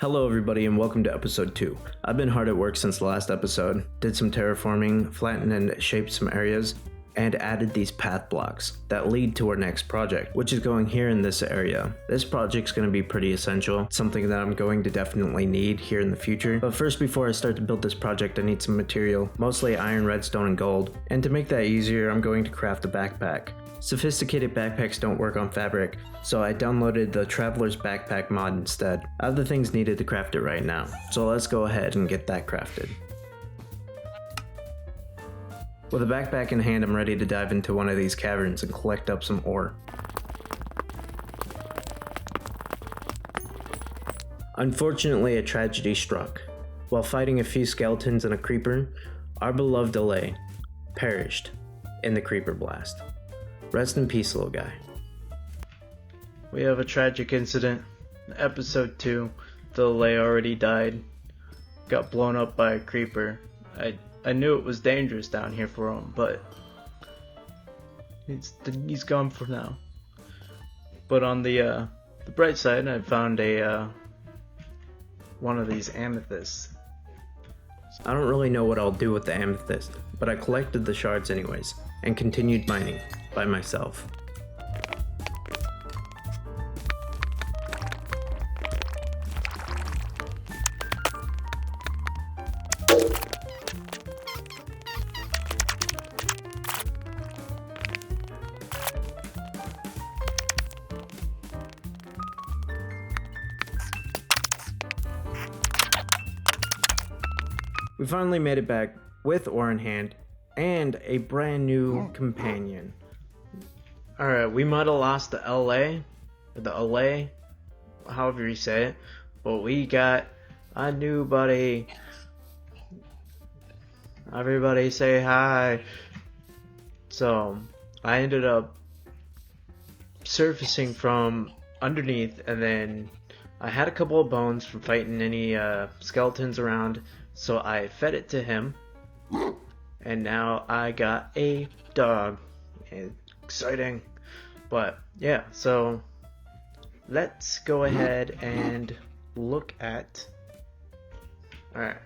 Hello everybody and welcome to episode 2. I've been hard at work since the last episode, did some terraforming, flattened and shaped some areas, and added these path blocks that lead to our next project, which is going here in this area. This project's going to be pretty essential, something that I'm going to definitely need here in the future. But first, before I start to build this project, I need some material, mostly iron, redstone, and gold. And to make that easier, I'm going to craft a backpack. Sophisticated backpacks don't work on fabric, so I downloaded the Traveler's Backpack mod instead. I have the things needed to craft it right now, so let's go ahead and get that crafted. With a backpack in hand, I'm ready to dive into one of these caverns and collect up some ore. Unfortunately, a tragedy struck. While fighting a few skeletons and a creeper, our beloved Allay perished in the creeper blast. Rest in peace, little guy. We have a tragic incident. Episode 2, the Allay already died. Got blown up by a creeper. I knew it was dangerous down here for him, but he's gone for now. But on the bright side, I found one of these amethysts. I don't really know what I'll do with the amethyst, but I collected the shards anyways, and continued mining by myself. We finally made it back with ore in hand and a brand new companion. Alright, we might have lost the Allay, however you say it, but we got a new buddy. Everybody say hi. So, I ended up surfacing from underneath, and then I had a couple of bones from fighting any skeletons around, so I fed it to him, and now I got a dog. Exciting. But yeah, so let's go ahead and look at... Alright,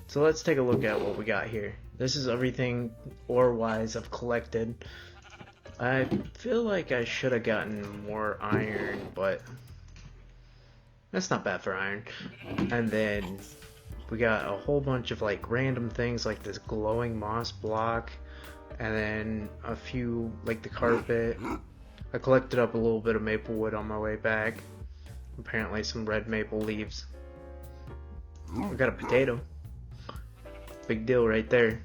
so let's take a look at what we got here. This is everything ore-wise I've collected. I feel like I should have gotten more iron, but that's not bad for iron. And then we got a whole bunch of like random things like this glowing moss block, and then a few like the carpet. I collected up a little bit of maple wood on my way back. Apparently some red maple leaves. We got a potato. Big deal right there.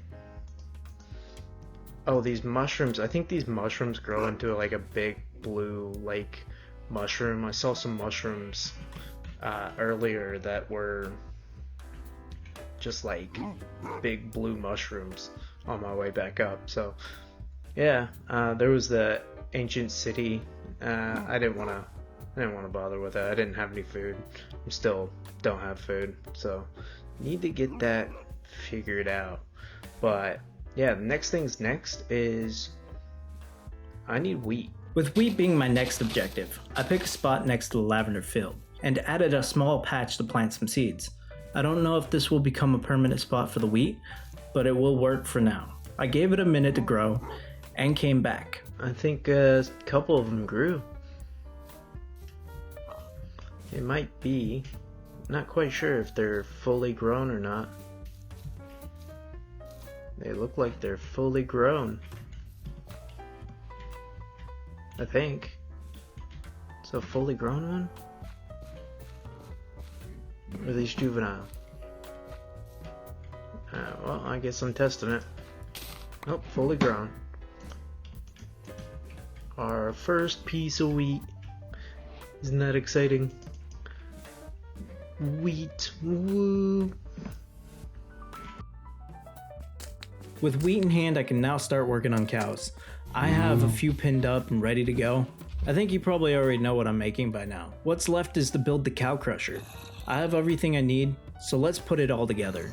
Oh, these mushrooms. I think these mushrooms grow into like a big blue like mushroom. I saw some mushrooms earlier that were just like big blue mushrooms on my way back up. So yeah, there was the ancient city. I didn't want to bother with that. I didn't have any food. I still don't have food, so need to get that figured out. But yeah, the next thing's next is I need wheat. With wheat being my next objective, I picked a spot next to the lavender field and added a small patch to plant some seeds. I don't know if this will become a permanent spot for the wheat, but it will work for now. I gave it a minute to grow and came back. I think a couple of them grew. It might be. Not quite sure if they're fully grown or not. They look like they're fully grown. I think. It's a fully grown one? Or are these juvenile? Well, I guess I'm testing it. Oh, fully grown. Our first piece of wheat. Isn't that exciting? Wheat, woo! With wheat in hand, I can now start working on cows. I have a few pinned up and ready to go. I think you probably already know what I'm making by now. What's left is to build the cow crusher. I have everything I need, so let's put it all together.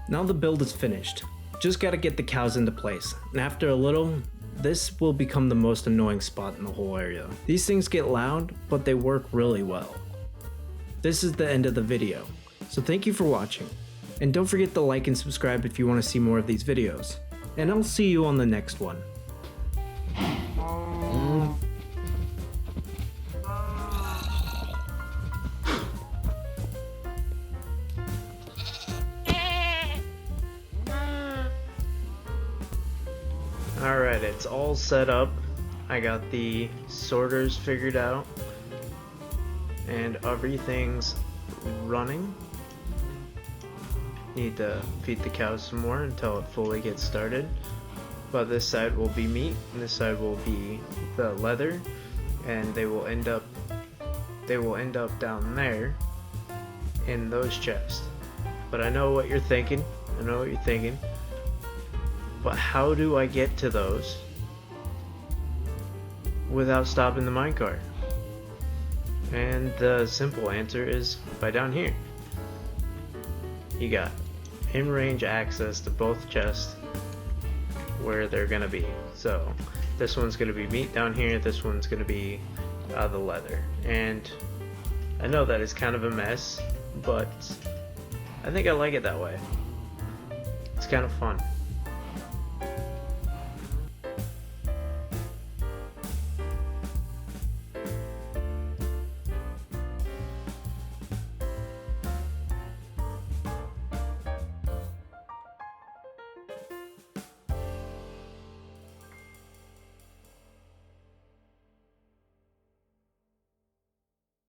Now the build is finished. Just gotta get the cows into place, and after a little, this will become the most annoying spot in the whole area. These things get loud, but they work really well. This is the end of the video, so thank you for watching. And don't forget to like and subscribe if you want to see more of these videos. And I'll see you on the next one. Alright, it's all set up. I got the sorters figured out. And everything's running. Need to feed the cows some more until it fully gets started. But this side will be meat, and this side will be the leather, and they will end up down there in those chests. But I know what you're thinking. But how do I get to those without stopping the minecart? And the simple answer is by down here. You got in-range access to both chests where they're gonna be. So this one's gonna be meat down here, this one's gonna be the leather. And I know that is kind of a mess, but I think I like it that way. It's kind of fun.